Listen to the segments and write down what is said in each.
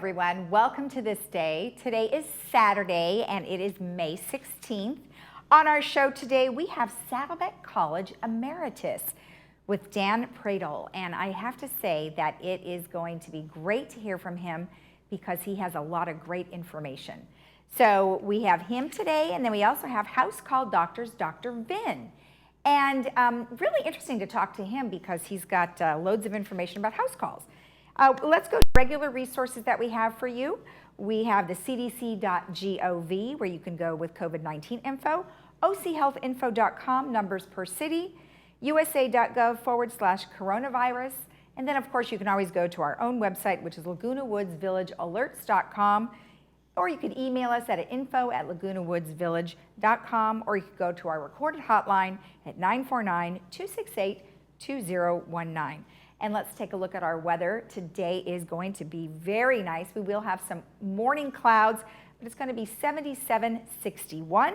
everyone. Welcome to This Day. Today is Saturday and it is May 16th. On our show today, we have Saddleback College Emeritus with Dan Pradle. And I have to say that it is going to be great to hear from him because he has a lot of great information. So we have him today, and then we also have House Call Doctors, Dr. Vin. And really interesting to talk to him because he's got loads of information about house calls. Let's go to regular resources that we have for you. We have the cdc.gov where you can go with COVID-19 info, ochealthinfo.com, numbers per city, usa.gov/coronavirus, and then of course you can always go to our own website, which is lagunawoodsvillagealerts.com, or you can email us at info@lagunawoodsvillage.com, or you can go to our recorded hotline at 949-268-2019. And let's take a look at our weather. Today is going to be very nice. We will have some morning clouds, but it's going to be 77, 61.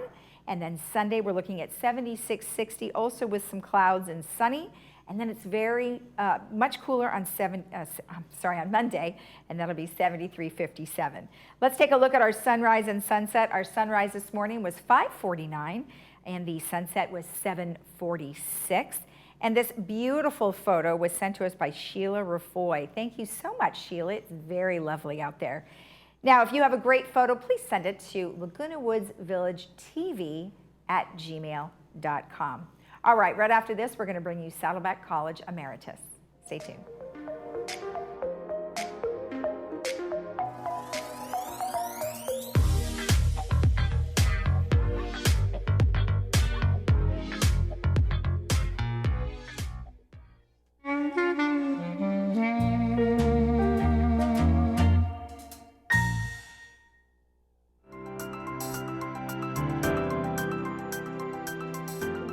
And then Sunday, we're looking at 76, 60, also with some clouds and sunny. And then it's very much cooler on on Monday, and that'll be 73, 57. Let's take a look at our sunrise and sunset. Our sunrise this morning was 5:49, and the sunset was 7:46. And this beautiful photo was sent to us by Sheila Rafoy. Thank you so much, Sheila. It's very lovely out there. Now, if you have a great photo, please send it to lagunawoodsvillagetv@gmail.com. All right, right after this, we're going to bring you Saddleback College Emeritus. Stay tuned.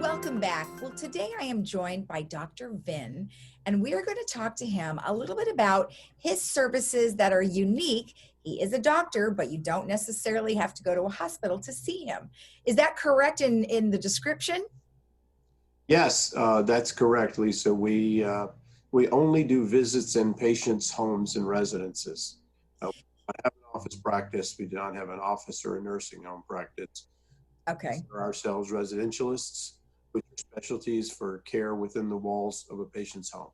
Welcome back. Well, today I am joined by Dr. Vin, and we are going to talk to him a little bit about his services that are unique. He is a doctor, but you don't necessarily have to go to a hospital to see him. Is that correct in the description? Yes, that's correct, Lisa. We only do visits in patients' homes and residences. I have an office practice. We do not have an office or a nursing home practice. Okay. For ourselves residentialists, with specialties for care within the walls of a patient's home.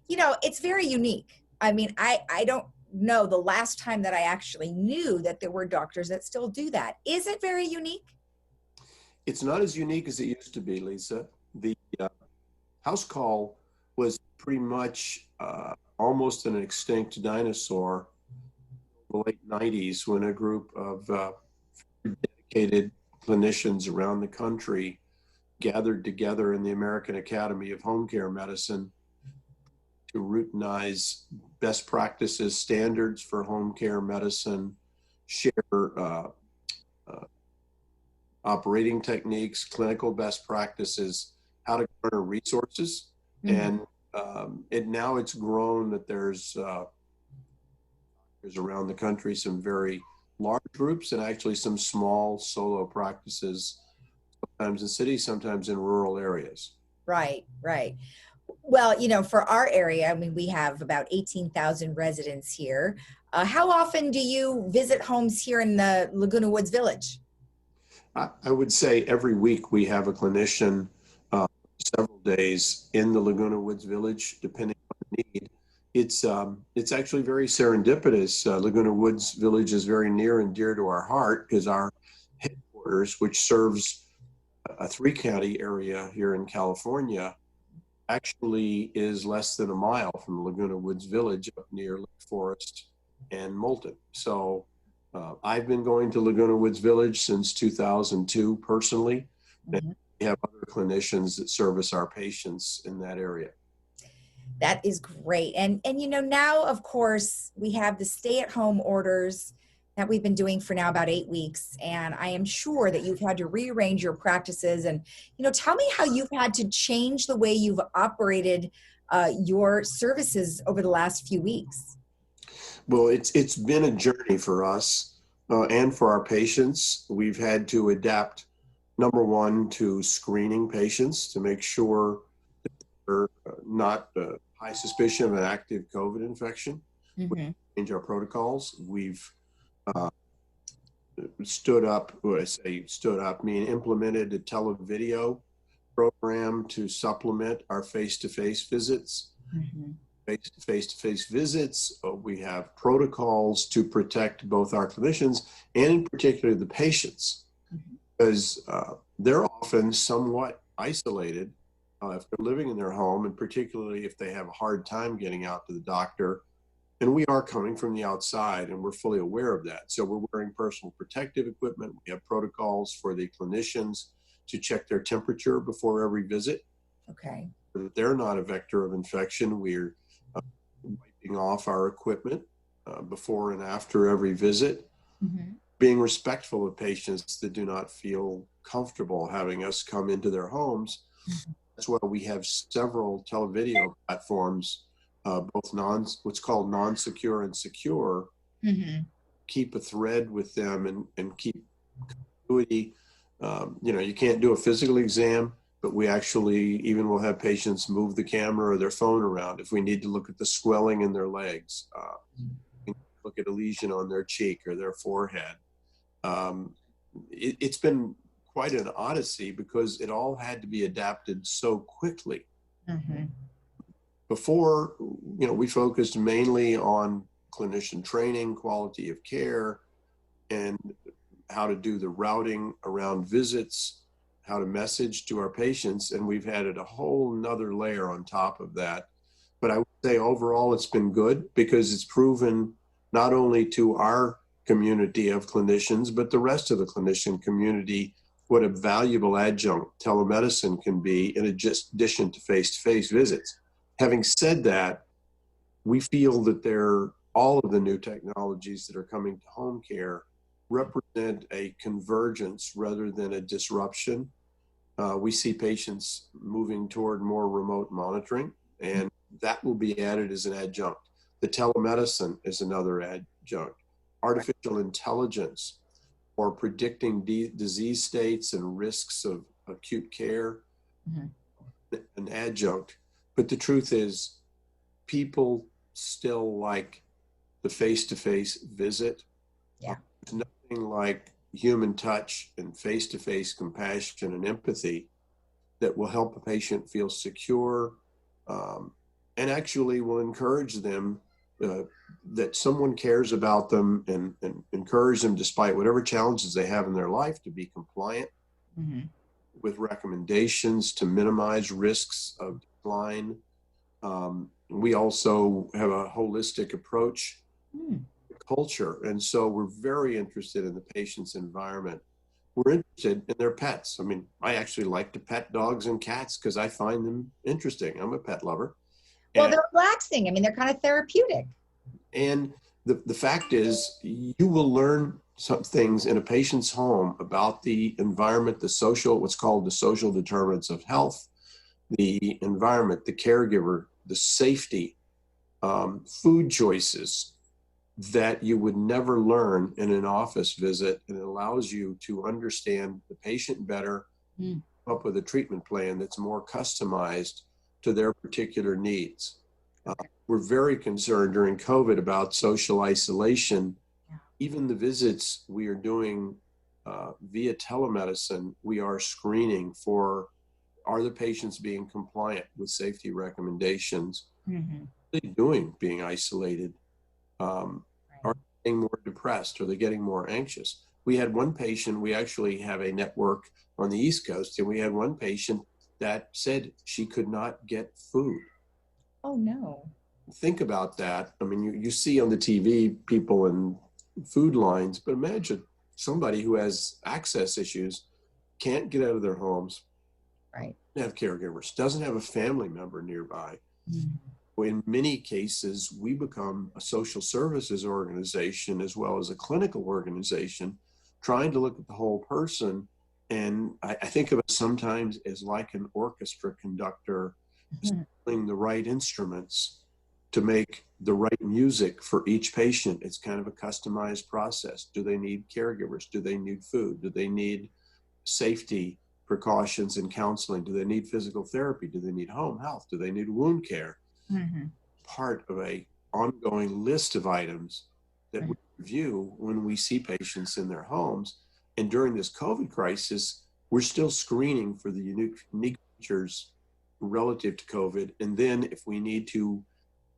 You know, it's very unique. I mean, I don't know the last time that I actually knew that there were doctors that still do that. Is it very unique? It's not as unique as it used to be, Lisa. The house call was pretty much almost an extinct dinosaur in the late 90s when a group of dedicated clinicians around the country gathered together in the American Academy of Home Care Medicine to routinize best practices, standards for home care medicine, share operating techniques, clinical best practices, how to garner resources. Mm-hmm. And now it's grown that there's around the country some very large groups and actually some small solo practices, sometimes in cities, sometimes in rural areas. Right, right. Well, you know, for our area, I mean, we have about 18,000 residents here. How often do you visit homes here in the Laguna Woods Village? I would say every week we have a clinician several days in the Laguna Woods Village, depending on the need. It's actually very serendipitous. Laguna Woods Village is very near and dear to our heart because our headquarters, which serves a 3-county area here in California, actually is less than a mile from Laguna Woods Village up near Lake Forest and Moulton. So I've been going to Laguna Woods Village since 2002 personally. Mm-hmm. And we have other clinicians that service our patients in that area. That is great. And you know, now, of course, we have the stay-at-home orders that we've been doing for now about 8 weeks. And I am sure that you've had to rearrange your practices. And, you know, tell me how you've had to change the way you've operated your services over the last few weeks. Well, it's been a journey for us and for our patients. We've had to adapt, number one, to screening patients to make sure that they're not high suspicion of an active COVID infection. Mm-hmm. change our protocols. We've stood up, when I say stood up, meaning implemented a televideo program to supplement our face-to-face visits. Face-to-face visits, we have protocols to protect both our clinicians and in particular the patients, because they're often somewhat isolated if they're living in their home, and particularly if they have a hard time getting out to the doctor. And we are coming from the outside, and we're fully aware of that. So we're wearing personal protective equipment. We have protocols for the clinicians to check their temperature before every visit. Okay. So that they're not a vector of infection. We're wiping off our equipment before and after every visit. Being respectful of patients that do not feel comfortable having us come into their homes. That's why we have several televideo platforms, both what's called non-secure and secure. Keep a thread with them and keep continuity. You can't do a physical exam, but we actually even will have patients move the camera or their phone around if we need to look at the swelling in their legs, look at a lesion on their cheek or their forehead. It's been quite an odyssey because it all had to be adapted so quickly. Before, we focused mainly on clinician training, quality of care, and how to do the routing around visits, how to message to our patients, and we've added a whole nother layer on top of that. But I would say overall it's been good because it's proven not only to our community of clinicians, but the rest of the clinician community, what a valuable adjunct telemedicine can be in addition to face-to-face visits. Having said that, we feel that all of the new technologies that are coming to home care represent a convergence rather than a disruption. We see patients moving toward more remote monitoring, and that will be added as an adjunct. The telemedicine is another adjunct. Artificial intelligence for predicting disease states and risks of acute care, an adjunct. But the truth is, people still like the face-to-face visit. Yeah. There's nothing like human touch and face-to-face compassion and empathy that will help a patient feel secure, and actually will encourage them that someone cares about them and encourage them despite whatever challenges they have in their life to be compliant with recommendations to minimize risks of decline. We also have a holistic approach to culture, and so we're very interested in the patient's environment. We're interested in their pets. I mean, I actually like to pet dogs and cats because I find them interesting. I'm a pet lover. Well, they're relaxing. I mean, they're kind of therapeutic. And the fact is, you will learn some things in a patient's home about the environment, what's called the social determinants of health, the environment, the caregiver, the safety, food choices that you would never learn in an office visit. And it allows you to understand the patient better, come up with a treatment plan that's more customized to their particular needs. We're very concerned during COVID about social isolation. Even the visits we are doing via telemedicine, we are screening for, are the patients being compliant with safety recommendations? What are they doing being isolated? Are they getting more depressed? Are they getting more anxious? We had one patient, we actually have a network on the East Coast, and we had one patient that said she could not get food. Oh, no. Think about that. I mean, you see on the TV people in food lines, but imagine somebody who has access issues, can't get out of their homes, Right. doesn't have caregivers, doesn't have a family member nearby. In many cases, we become a social services organization as well as a clinical organization, trying to look at the whole person. And I think of it sometimes as like an orchestra conductor playing the right instruments to make the right music for each patient. It's kind of a customized process. Do they need caregivers? Do they need food? Do they need safety precautions and counseling? Do they need physical therapy? Do they need home health? Do they need wound care? Part of a ongoing list of items that we review when we see patients in their homes. And during this COVID crisis, we're still screening for the unique features relative to COVID. And then if we need to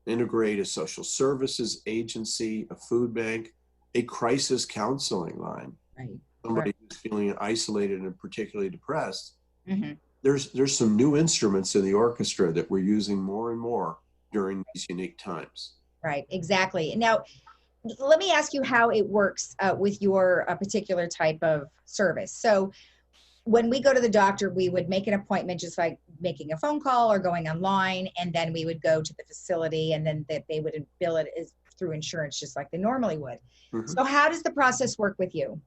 integrate a social services agency, a food bank, a crisis counseling line, Right. somebody who's feeling isolated and particularly depressed, Mm-hmm. there's some new instruments in the orchestra that we're using more and more during these unique times. Right, exactly. Now, let me ask you how it works with your particular type of service. So when we go to the doctor, we would make an appointment just like making a phone call or going online, and then we would go to the facility, and then they would bill it as through insurance just like they normally would. Mm-hmm. So how does the process work with you?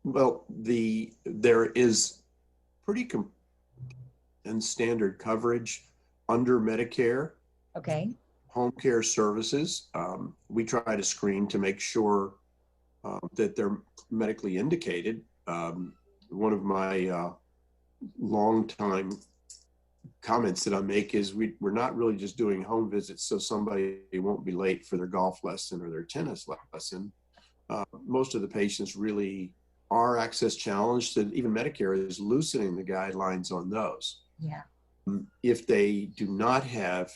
Well, there is pretty and standard coverage under Medicare. Okay. Home care services. We try to screen to make sure that they're medically indicated. One of my long-time comments that I make is we're not really just doing home visits so somebody won't be late for their golf lesson or their tennis lesson. Most of the patients really are access challenged, and even Medicare is loosening the guidelines on those. Yeah. If they do not have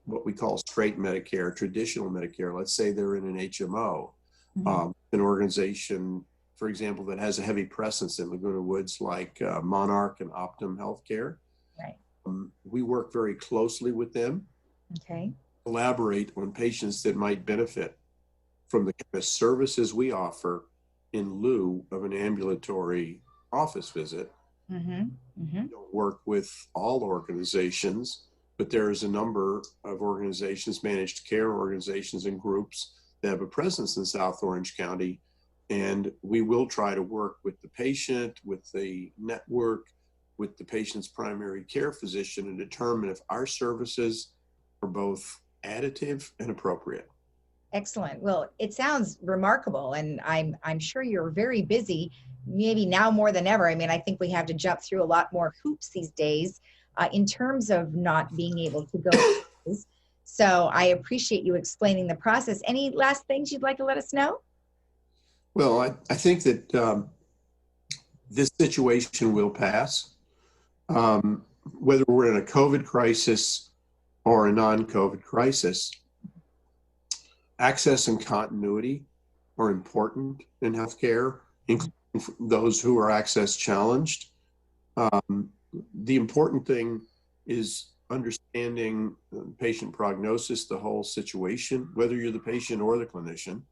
what we call straight Medicare, traditional Medicare, let's say they're in an HMO, an organization, for example, that has a heavy presence in Laguna Woods, like Monarch and Optum Healthcare. Right. We work very closely with them, Okay. collaborate on patients that might benefit from the kind of services we offer in lieu of an ambulatory office visit. Mm-hmm. Mm-hmm. We don't work with all organizations, but there is a number of organizations, managed care organizations and groups that have a presence in South Orange County. And we will try to work with the patient, with the network, with the patient's primary care physician, and determine if our services are both additive and appropriate. Excellent. Well, it sounds remarkable, and I'm sure you're very busy, maybe now more than ever. I mean, I think we have to jump through a lot more hoops these days in terms of not being able to go. So I appreciate you explaining the process. Any last things you'd like to let us know? Well, I think that this situation will pass. Whether we're in a COVID crisis or a non-COVID crisis, access and continuity are important in healthcare, including those who are access challenged. The important thing is understanding patient prognosis, the whole situation, whether you're the patient or the clinician,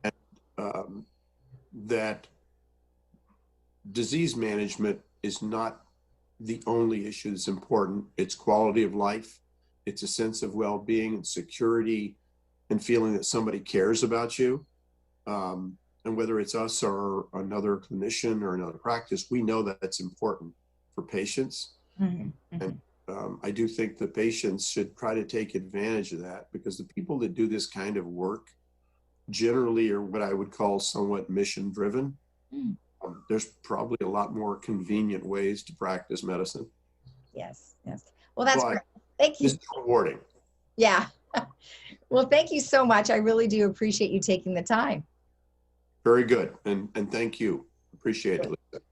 and that disease management is not the only issue that's important. It's quality of life. It's a sense of well-being and security and feeling that somebody cares about you. And whether it's us or another clinician or another practice, we know that that's important for patients. And I do think the patients should try to take advantage of that, because the people that do this kind of work generally are what I would call somewhat mission driven. There's probably a lot more convenient ways to practice medicine. Yes, yes. Well, that's great. Thank you. It's rewarding. Yeah. Well, thank you so much. I really do appreciate you taking the time. Very good. And thank you. Appreciate it, Lisa.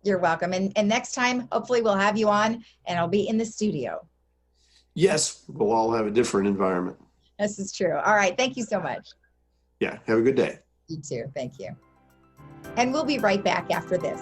You're welcome. And next time, hopefully we'll have you on and I'll be in the studio. Yes, we'll all have a different environment. This is true. All right. Thank you so much. Yeah. Have a good day. You too. Thank you. And we'll be right back after this.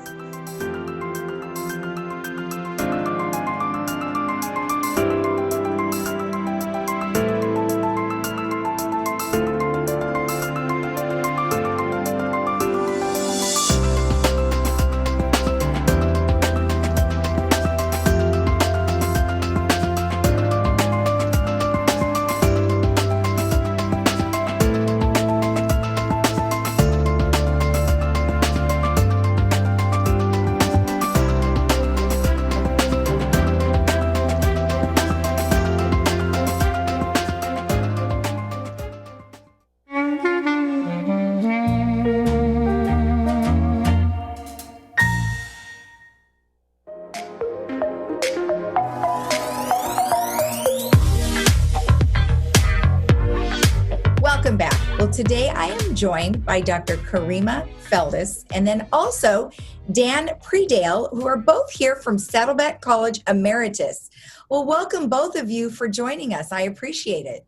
today I am joined by Dr. Karima Feldes and then also Dan Predale, who are both here from Saddleback College Emeritus. Well, welcome both of you for joining us. I appreciate it.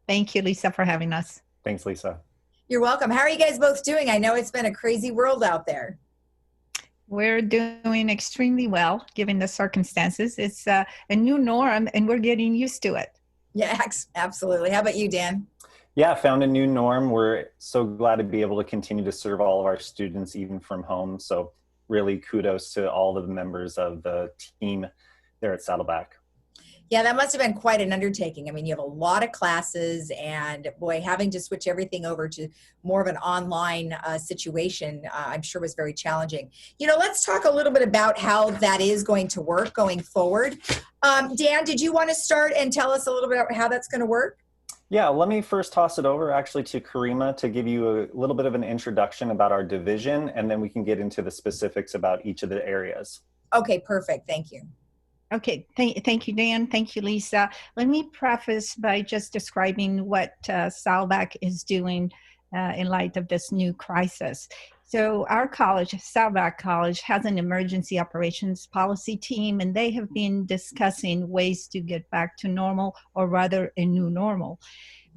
Thank you, Lisa, for having us. Thanks, Lisa. You're welcome. How are you guys both doing? I know it's been a crazy world out there. We're doing extremely well, given the circumstances. It's a new norm, and we're getting used to it. Yeah, absolutely. How about you, Dan? Yeah, found a new norm. We're so glad to be able to continue to serve all of our students, even from home. So really kudos to all of the members of the team there at Saddleback. Yeah, that must have been quite an undertaking. I mean, you have a lot of classes and boy, having to switch everything over to more of an online situation, I'm sure was very challenging. You know, let's talk a little bit about how that is going to work going forward. Dan, did you want to start and tell us a little bit about how that's going to work? Yeah, let me first toss it over actually to Karima to give you a little bit of an introduction about our division, and then we can get into the specifics about each of the areas. Okay, perfect. Thank you. Okay, thank you, Dan. Thank you, Lisa. Let me preface by just describing what Saddleback is doing in light of this new crisis. So our college, Saddleback College, has an emergency operations policy team, and they have been discussing ways to get back to normal, or rather a new normal.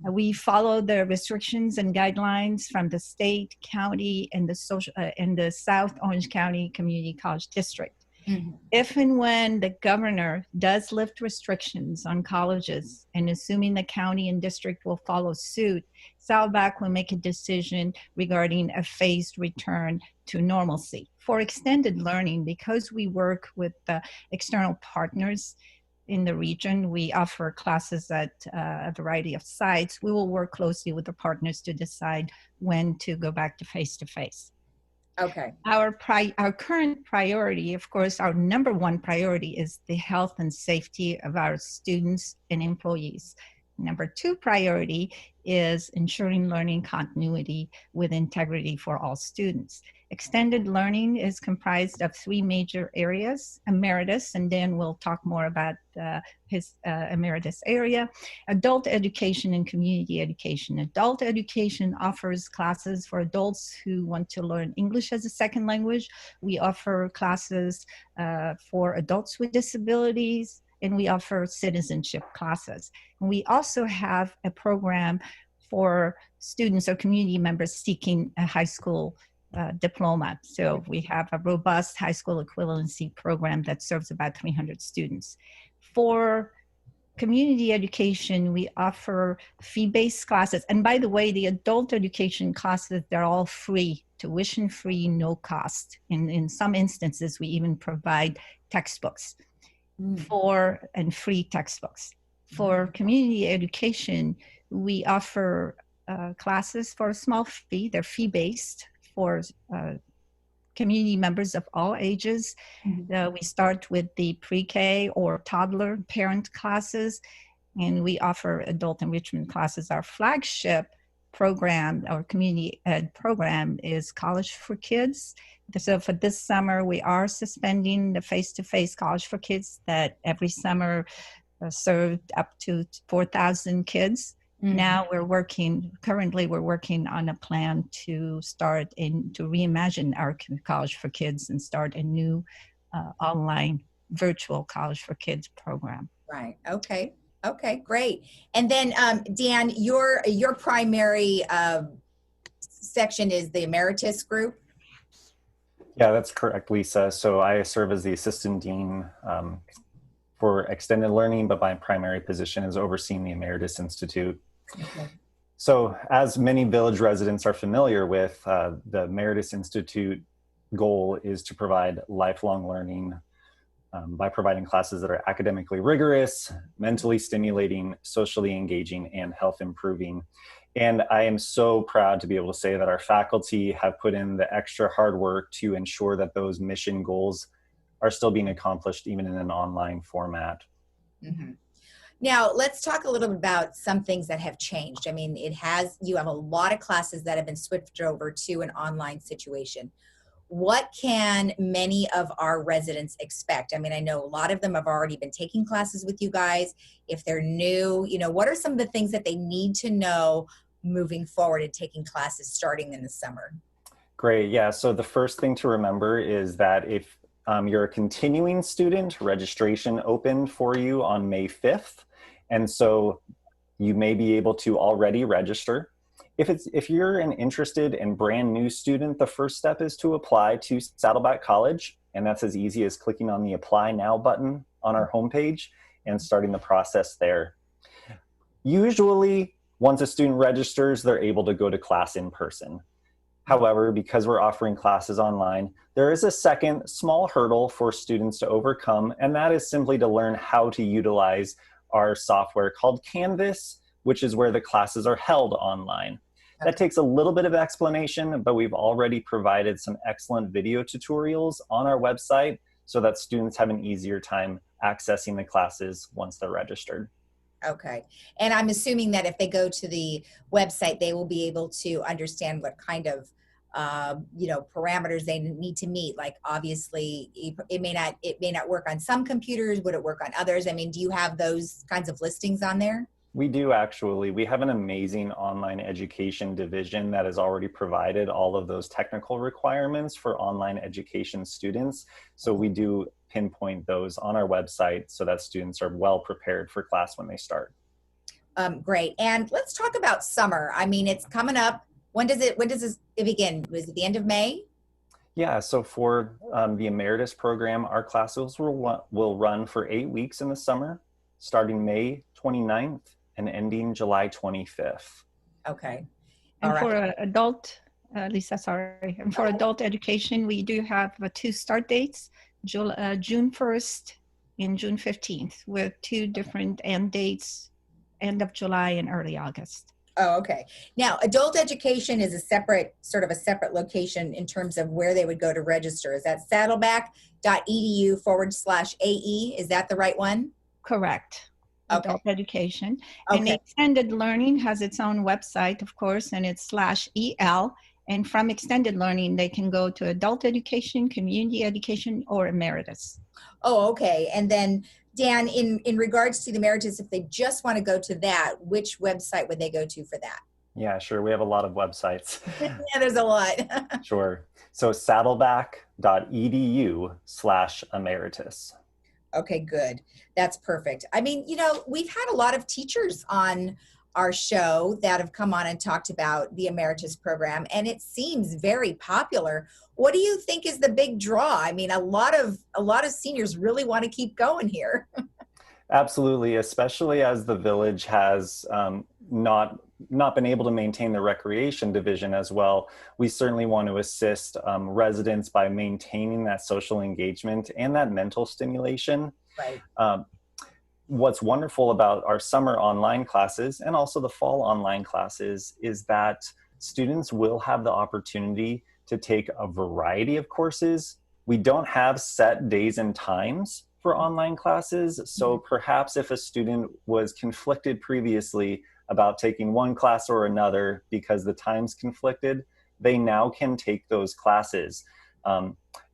We follow the restrictions and guidelines from the state, county, and the South Orange County Community College District. Mm-hmm. If and when the governor does lift restrictions on colleges, and assuming the county and district will follow suit, Saddleback will make a decision regarding a phased return to normalcy. For extended learning, because we work with external partners in the region, we offer classes at a variety of sites. We will work closely with the partners to decide when to go back to face-to-face. Okay. Our current priority, of course, our number one priority is the health and safety of our students and employees. Number two priority is ensuring learning continuity with integrity for all students. Extended learning is comprised of three major areas: emeritus, and then we'll talk more about his emeritus area; adult education and community education. Adult education offers classes for adults who want to learn English as a second language. We offer classes for adults with disabilities, and we offer citizenship classes. And we also have a program for students or community members seeking a high school diploma. So we have a robust high school equivalency program that serves about 300 students. For community education, we offer fee-based classes. And by the way, the adult education classes, they're all free, tuition-free, no cost. In some instances, we even provide textbooks and free textbooks. For community education, we offer classes for a small fee. They're fee-based for community members of all ages. Mm-hmm. We start with the pre-K or toddler parent classes, and we offer adult enrichment classes. Our flagship program, our community ed program, is College for Kids. So for this summer, we are suspending the face-to-face College for Kids that every summer served up to 4,000 kids. Mm-hmm. Now currently we're working on a plan to to reimagine our College for Kids and start a new online virtual College for Kids program. Right. Okay. Okay, great. And then Dan, your primary section is the Emeritus group? Yeah, that's correct, Lisa. So I serve as the assistant dean for extended learning, but my primary position is overseeing the Emeritus Institute. Okay. So as many Village residents are familiar with, the Emeritus Institute goal is to provide lifelong learning by providing classes that are academically rigorous, mentally stimulating, socially engaging, and health improving. And I am so proud to be able to say that our faculty have put in the extra hard work to ensure that those mission goals are still being accomplished even in an online format. Mm-hmm. Now, let's talk a little bit about some things that have changed. I mean, you have a lot of classes that have been switched over to an online situation. What can many of our residents expect? I mean, I know a lot of them have already been taking classes with you guys. If they're new, what are some of the things that they need to know moving forward and taking classes starting in the summer? Great. Yeah. So the first thing to remember is that if you're a continuing student, registration opened for you on May 5th. And so you may be able to already register. If you're an interested and brand new student, the first step is to apply to Saddleback College. And that's as easy as clicking on the Apply Now button on our homepage and starting the process there. Usually, once a student registers, they're able to go to class in person. However, because we're offering classes online, there is a second small hurdle for students to overcome, and that is simply to learn how to utilize our software called Canvas, which is where the classes are held online. That takes a little bit of explanation, but we've already provided some excellent video tutorials on our website so that students have an easier time accessing the classes once they're registered. Okay. And I'm assuming that if they go to the website, they will be able to understand what kind of parameters they need to meet. Like, obviously it may not work on some computers. Would it work on others? I mean, do you have those kinds of listings on there? We do, actually. We have an amazing online education division that has already provided all of those technical requirements for online education students. So we do pinpoint those on our website so that students are well prepared for class when they start. Great. And let's talk about summer. I mean, it's coming up. When does it begin? Was it the end of May? Yeah, so for the Emeritus program, our classes will run for 8 weeks in the summer, starting May 29th and ending July 25th. Okay. And All right. for adult, Lisa, sorry. And for adult education, we do have 2 start dates, June 1st and June 15th, with 2 different end dates, end of July and early August. Oh, okay. Now, adult education is a separate location in terms of where they would go to register. Is that saddleback.edu/AE? Is that the right one? Correct. Okay. Adult education. And Okay. extended learning has its own website, of course, and it's /EL. And from extended learning, they can go to adult education, community education, or emeritus. Oh, okay. And then, Dan, in regards to the emeritus, if they just want to go to that, which website would they go to for that? Yeah, sure. We have a lot of websites. Yeah, there's a lot. Sure. So saddleback.edu/emeritus. Okay, good. That's perfect. I mean, we've had a lot of teachers on our show that have come on and talked about the Emeritus program, and it seems very popular. What do you think is the big draw? I mean, a lot of seniors really want to keep going here. Absolutely, especially as the village has not been able to maintain the recreation division as well. We certainly want to assist residents by maintaining that social engagement and that mental stimulation. Right. What's wonderful about our summer online classes and also the fall online classes is that students will have the opportunity to take a variety of courses. We don't have set days and times for online classes. So perhaps if a student was conflicted previously about taking one class or another because the times conflicted, they now can take those classes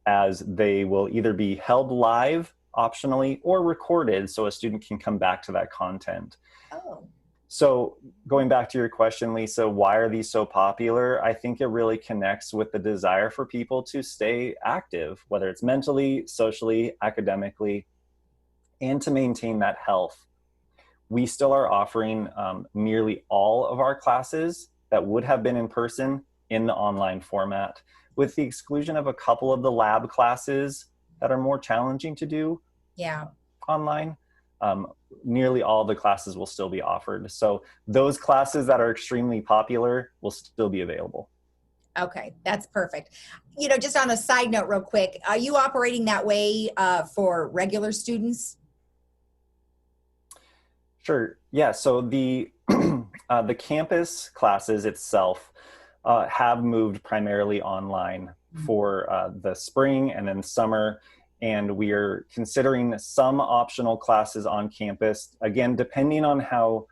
as they will either be held live optionally or recorded so a student can come back to that content. Oh. So going back to your question, Lisa, why are these so popular? I think it really connects with the desire for people to stay active, whether it's mentally, socially, academically, and to maintain that health. We still are offering nearly all of our classes that would have been in person in the online format, with the exclusion of a couple of the lab classes that are more challenging to do online. Nearly all the classes will still be offered. So those classes that are extremely popular will still be available. Okay, that's perfect. Just on a side note real quick, are you operating that way for regular students? Sure. Yeah. So the the campus classes itself have moved primarily online for the spring and then summer. And we are considering some optional classes on campus, again, depending on how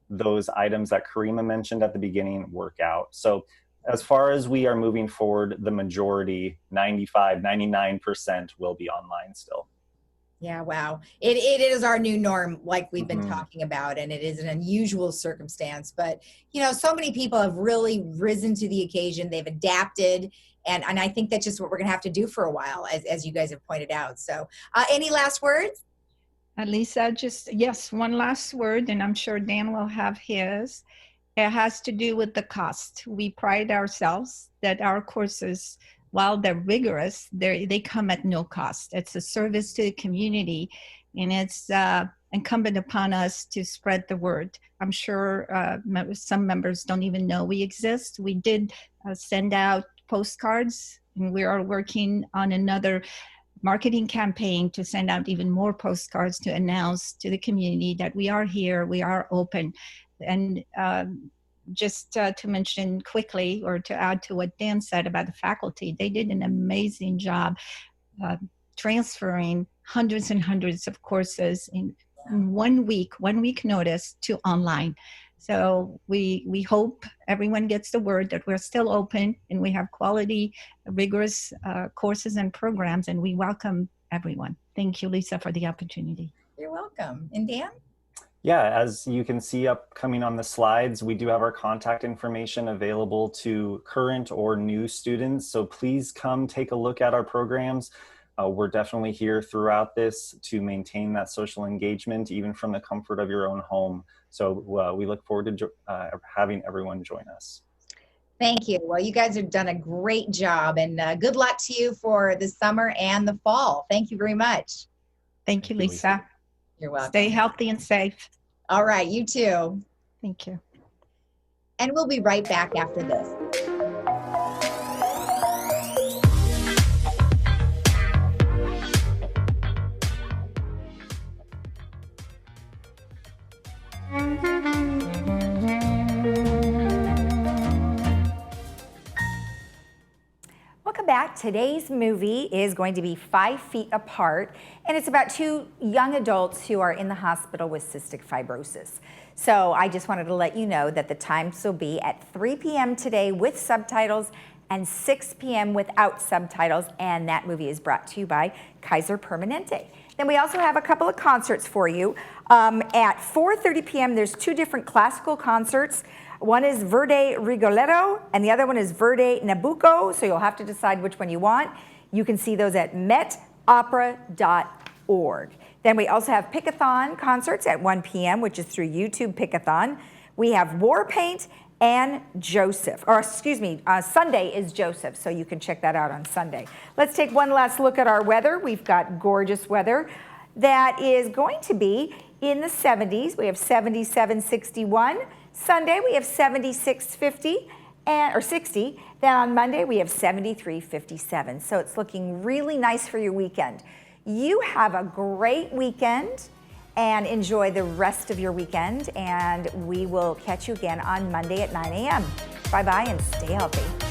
those items that Karima mentioned at the beginning work out. So as far as we are moving forward, the majority, 95, 99% will be online still. Yeah, wow. It is our new norm, like we've been Mhm. talking about, and it is an unusual circumstance. But, you know, so many people have really risen to the occasion. They've adapted. And I think that's just what we're going to have to do for a while, as you guys have pointed out. So any last words? Lisa, just yes, one last word, and I'm sure Dan will have his. It has to do with the cost. We pride ourselves that our courses, while they're rigorous, they come at no cost. It's a service to the community, and it's incumbent upon us to spread the word. I'm sure some members don't even know we exist. We did send out postcards, and we are working on another marketing campaign to send out even more postcards to announce to the community that we are here, we are open. And just to mention quickly, or to add to what Dan said about the faculty, they did an amazing job transferring hundreds and hundreds of courses in 1 week notice to online. So we hope everyone gets the word that we're still open and we have quality, rigorous courses and programs, and we welcome everyone. Thank you, Lisa, for the opportunity. You're welcome. And Dan? Yeah, as you can see upcoming on the slides, we do have our contact information available to current or new students. So please come take a look at our programs. We're definitely here throughout this to maintain that social engagement, even from the comfort of your own home. So we look forward to having everyone join us. Thank you. Well, you guys have done a great job, and good luck to you for the summer and the fall. Thank you very much. Thank you, Lisa. You're welcome. Stay healthy and safe. All right, you too. Thank you. And we'll be right back after this. Welcome back. Today's movie is going to be 5 Feet Apart, and it's about 2 young adults who are in the hospital with cystic fibrosis. So I just wanted to let you know that the times will be at 3 p.m. today with subtitles and 6 p.m. without subtitles, and that movie is brought to you by Kaiser Permanente. Then we also have a couple of concerts for you. At 4:30 p.m. there's 2 different classical concerts. One is Verdi Rigoletto, and the other one is Verdi Nabucco, so you'll have to decide which one you want. You can see those at metopera.org. Then we also have Pickathon concerts at 1 p.m., which is through YouTube Pickathon. We have War Paint and Joseph, or excuse me, Sunday is Joseph, so you can check that out on Sunday. Let's take one last look at our weather. We've got gorgeous weather that is going to be in the 70s. We have 77, 61. Sunday, we have 76, 50, or 60. Then on Monday, we have 73, 57. So it's looking really nice for your weekend. You have a great weekend and enjoy the rest of your weekend. And we will catch you again on Monday at 9 a.m. Bye-bye and stay healthy.